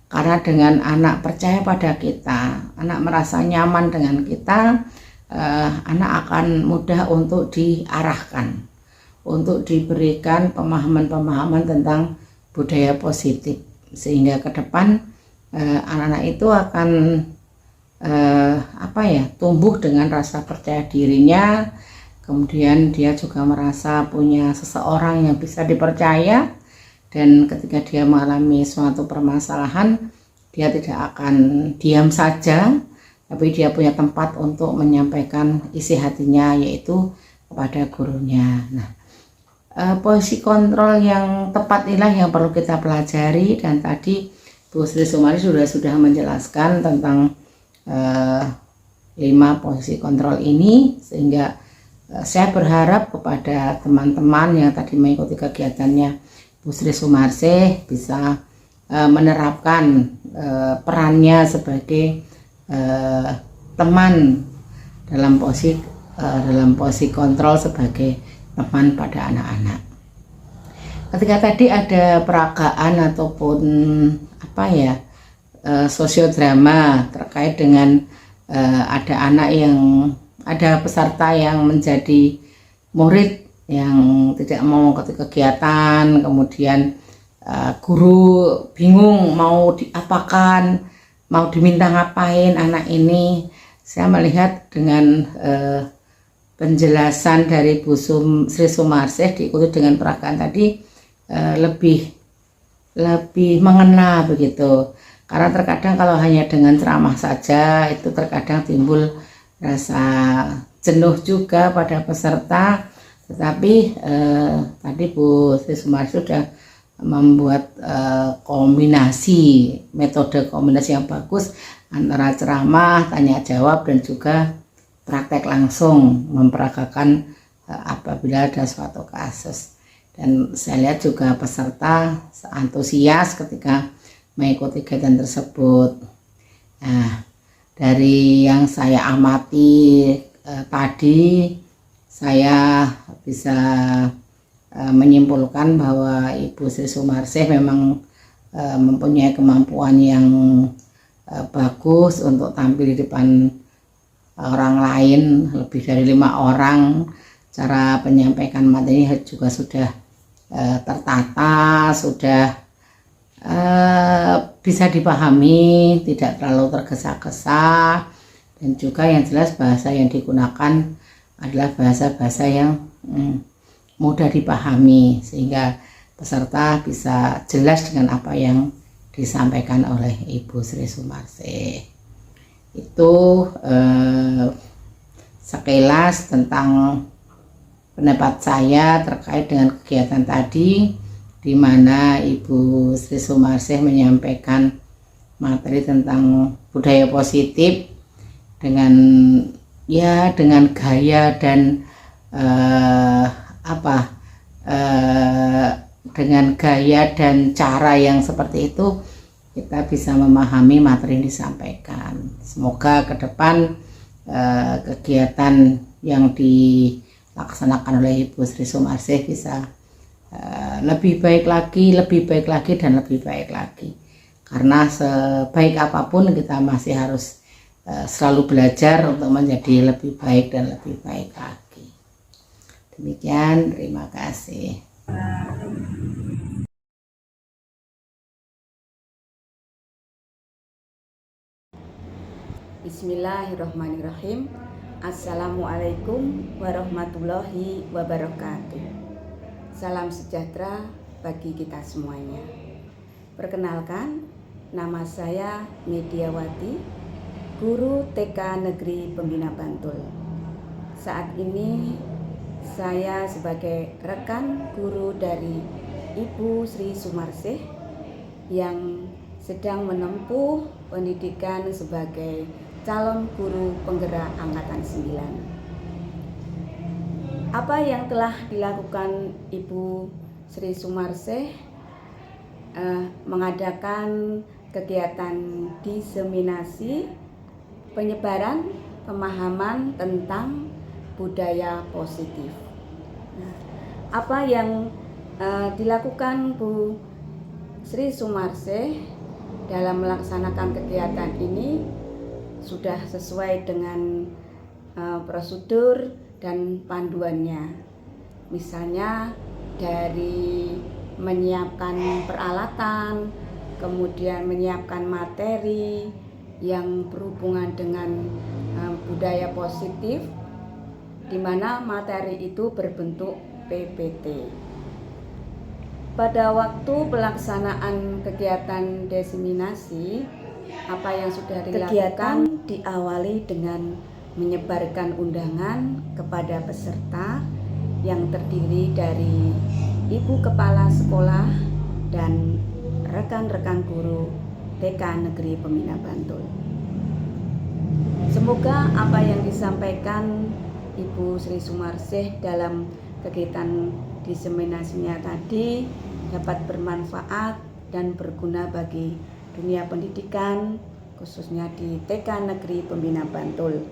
Speaker 3: Karena dengan anak percaya pada kita, anak merasa nyaman dengan kita, anak akan mudah untuk diarahkan, untuk diberikan pemahaman-pemahaman tentang budaya positif, sehingga ke depan anak-anak itu akan tumbuh dengan rasa percaya dirinya. Kemudian dia juga merasa punya seseorang yang bisa dipercaya, dan ketika dia mengalami suatu permasalahan, dia tidak akan diam saja, tapi dia punya tempat untuk menyampaikan isi hatinya, yaitu kepada gurunya. Nah, posisi kontrol yang tepat inilah yang perlu kita pelajari, dan tadi Bu Sri Sumari sudah menjelaskan tentang 5 posisi kontrol ini, sehingga saya berharap kepada teman-teman yang tadi mengikuti kegiatannya Bu Sri Sumarsih bisa menerapkan perannya sebagai teman dalam posisi kontrol, sebagai teman pada anak-anak. Ketika tadi ada peragaan ataupun sosiodrama terkait dengan ada peserta yang menjadi murid yang tidak mau ikut kegiatan, kemudian guru bingung mau diapakan, mau diminta ngapain anak ini. Saya melihat dengan penjelasan dari Bu Sri Sumarsih diikuti dengan peragaan tadi lebih mengena begitu. Karena terkadang kalau hanya dengan ceramah saja itu terkadang timbul rasa jenuh juga pada peserta. Tetapi tadi Bu Sri Sumarsih sudah membuat metode kombinasi yang bagus antara ceramah, tanya jawab, dan juga praktek langsung memperagakan apabila ada suatu kasus. Dan saya lihat juga peserta antusias ketika mengikuti kegiatan tersebut. Nah, dari yang saya amati tadi, saya bisa menyimpulkan bahwa Ibu Sri Sumarsih memang mempunyai kemampuan yang bagus untuk tampil di depan orang lain lebih dari 5 orang. Cara menyampaikan materi juga sudah tertata, sudah bisa dipahami, tidak terlalu tergesa-gesa, dan juga yang jelas bahasa yang digunakan adalah bahasa-bahasa yang mudah dipahami sehingga peserta bisa jelas dengan apa yang disampaikan oleh Ibu Sri Sumarsih. Itu sekilas tentang pendapat saya terkait dengan kegiatan tadi, di mana Ibu Sri Sumarsih menyampaikan materi tentang budaya positif dengan gaya dan dengan gaya dan cara yang seperti itu kita bisa memahami materi yang disampaikan. Semoga ke depan kegiatan yang dilaksanakan oleh Ibu Sri Sumarsih bisa lebih baik lagi, dan lebih baik lagi. Karena sebaik apapun kita masih harus selalu belajar untuk menjadi lebih baik dan lebih baik lagi. Demikian, terima kasih.
Speaker 5: Bismillahirrahmanirrahim. Assalamualaikum warahmatullahi wabarakatuh. Salam sejahtera bagi kita semuanya. Perkenalkan, nama saya Mediawati, guru TK Negeri Pembina Bantul. Saat ini saya sebagai rekan guru dari Ibu Sri Sumarsih yang sedang menempuh pendidikan sebagai calon guru penggerak Angkatan 9. Apa yang telah dilakukan Ibu Sri Sumarsih mengadakan kegiatan diseminasi penyebaran pemahaman tentang budaya positif. Apa yang dilakukan Bu Sri Sumarsih dalam melaksanakan kegiatan ini sudah sesuai dengan prosedur dan panduannya. Misalnya dari menyiapkan peralatan, kemudian menyiapkan materi yang berhubungan dengan budaya positif, di mana materi itu berbentuk PPT. Pada waktu pelaksanaan kegiatan diseminasi, apa yang sudah dilakukan diawali dengan menyebarkan undangan kepada peserta yang terdiri dari Ibu Kepala Sekolah dan rekan-rekan guru TK Negeri Pembina Bantul. Semoga apa yang disampaikan Ibu Sri Sumarsih dalam kegiatan diseminasinya tadi dapat bermanfaat dan berguna bagi dunia pendidikan, khususnya di TK Negeri Pembina Bantul.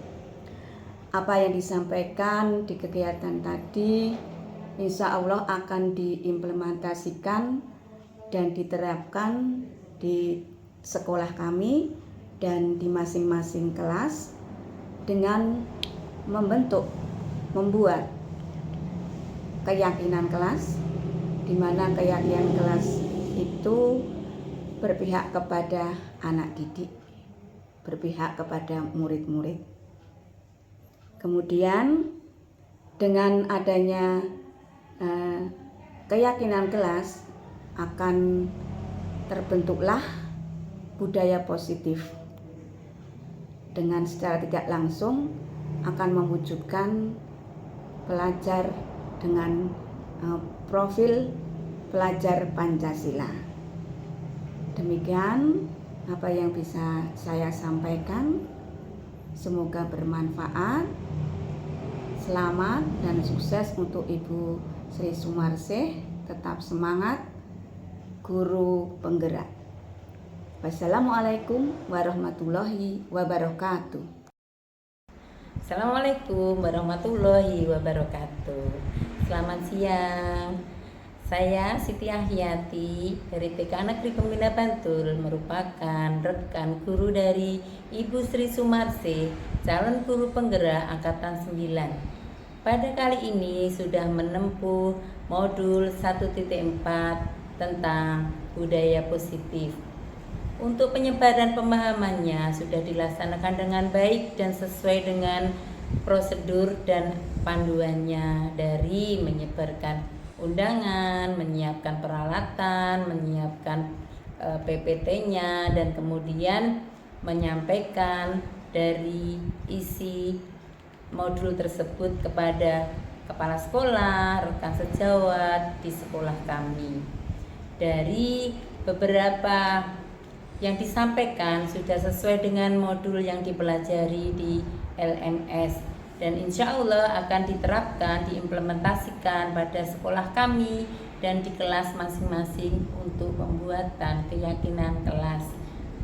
Speaker 5: Apa yang disampaikan di kegiatan tadi insya Allah akan diimplementasikan dan diterapkan di sekolah kami dan di masing-masing kelas dengan membuat keyakinan kelas, di mana keyakinan kelas itu berpihak kepada anak didik, berpihak kepada murid-murid. Kemudian dengan adanya keyakinan kelas akan terbentuklah budaya positif. Dengan secara tidak langsung akan mewujudkan pelajar dengan profil pelajar Pancasila. Demikian apa yang bisa saya sampaikan. Semoga bermanfaat. Selamat dan sukses untuk Ibu Sri Sumarsih. Tetap semangat, guru penggerak. Wassalamualaikum warahmatullahi wabarakatuh.
Speaker 6: Assalamualaikum warahmatullahi wabarakatuh. Selamat siang. Saya Siti Ahyati dari TK Negeri Pembina Bantul merupakan rekan guru dari Ibu Sri Sumarse, calon guru penggerak angkatan 9. Pada kali ini sudah menempuh modul 1.4 tentang budaya positif. Untuk penyebaran pemahamannya sudah dilaksanakan dengan baik dan sesuai dengan prosedur dan panduannya, dari menyebarkan undangan, menyiapkan peralatan, menyiapkan PPT-nya, dan kemudian menyampaikan dari isi modul tersebut kepada kepala sekolah, rekan sejawat di sekolah kami. Dari beberapa yang disampaikan sudah sesuai dengan modul yang dipelajari di LMS, dan insya Allah akan diterapkan, diimplementasikan pada sekolah kami dan di kelas masing-masing untuk pembuatan keyakinan kelas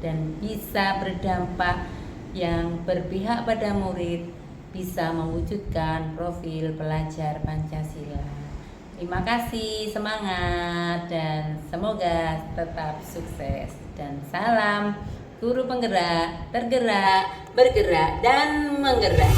Speaker 6: dan bisa berdampak yang berpihak pada murid, bisa mewujudkan profil pelajar Pancasila. Terima kasih, semangat, dan semoga tetap sukses. Dan salam guru penggerak, tergerak, bergerak, dan menggerak.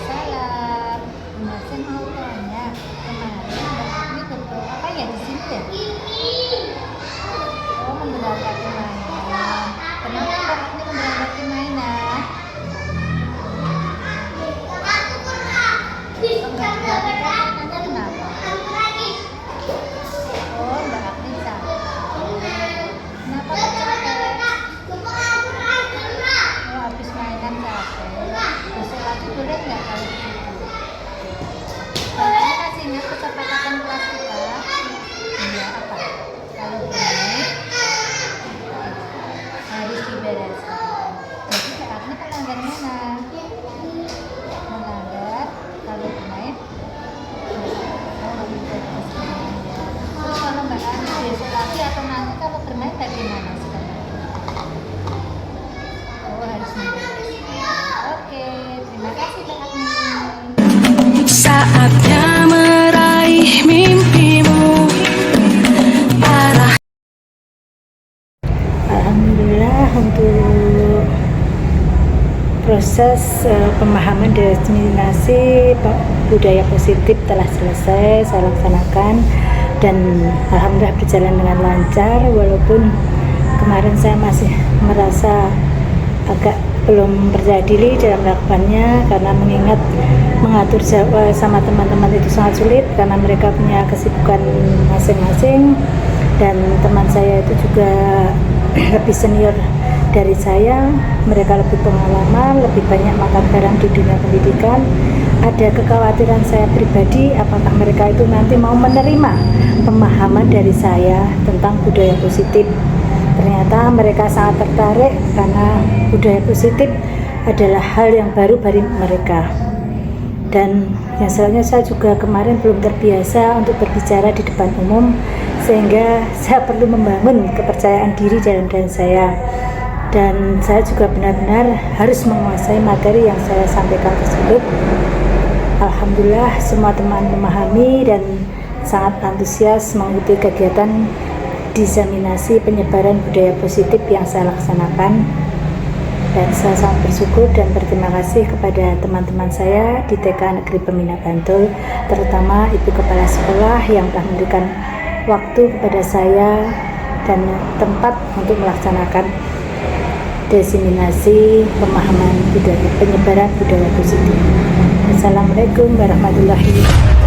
Speaker 1: Salam. Nah, saya mau tanya, kemarin ini bentuk apa ya di sini ya? Oh, memberangkati mainan. Kenapa Mbak ini memberangkati mainan? Oh, Mbak Agni kenapa? Oh, Mbak Agni capek. Kenapa kok capek? Oh, habis mainan capek. Besok lagi boleh nggak kalau begitu? Makanya kasih ingat kesepakatan kelas kita. Iya apa? Kalau boleh harus dibereskan. Jadi Mbak Agni pelanggar mana? Melanggar kalau bermain. Oh, nggak bisa dibereskan ya. Terus kalau Mbak Agni besok lagi atau nanti kalau bermain bagaimana sekarang? Oh, harus membereskan. Oke, terima kasih Mbak Agni.
Speaker 7: Saatnya meraih mimpimu.
Speaker 4: Alhamdulillah untuk proses pemahaman diseminasi budaya positif telah selesai saya laksanakan, dan alhamdulillah berjalan dengan lancar, walaupun kemarin saya masih merasa agak belum percaya diri dalam melakukannya, karena mengingat mengatur sama teman-teman itu sangat sulit karena mereka punya kesibukan masing-masing, dan teman saya itu juga lebih senior dari saya, mereka lebih pengalaman, lebih banyak makan barang di dunia pendidikan. Ada kekhawatiran saya pribadi, apakah mereka itu nanti mau menerima pemahaman dari saya tentang budaya positif. Ternyata mereka sangat tertarik karena budaya positif adalah hal yang baru bagi mereka. Dan yang selanjutnya, saya juga kemarin belum terbiasa untuk berbicara di depan umum, sehingga saya perlu membangun kepercayaan diri dalam diri saya. Dan saya juga benar-benar harus menguasai materi yang saya sampaikan tersebut. Alhamdulillah semua teman memahami dan sangat antusias mengikuti kegiatan diseminasi penyebaran budaya positif yang saya laksanakan, dan saya sangat bersyukur dan berterima kasih kepada teman-teman saya di TK Negeri Pembina Bantul, terutama Ibu Kepala Sekolah yang telah memberikan waktu kepada saya dan tempat untuk melaksanakan diseminasi pemahaman budaya, penyebaran budaya positif. Assalamualaikum warahmatullahi wabarakatuh.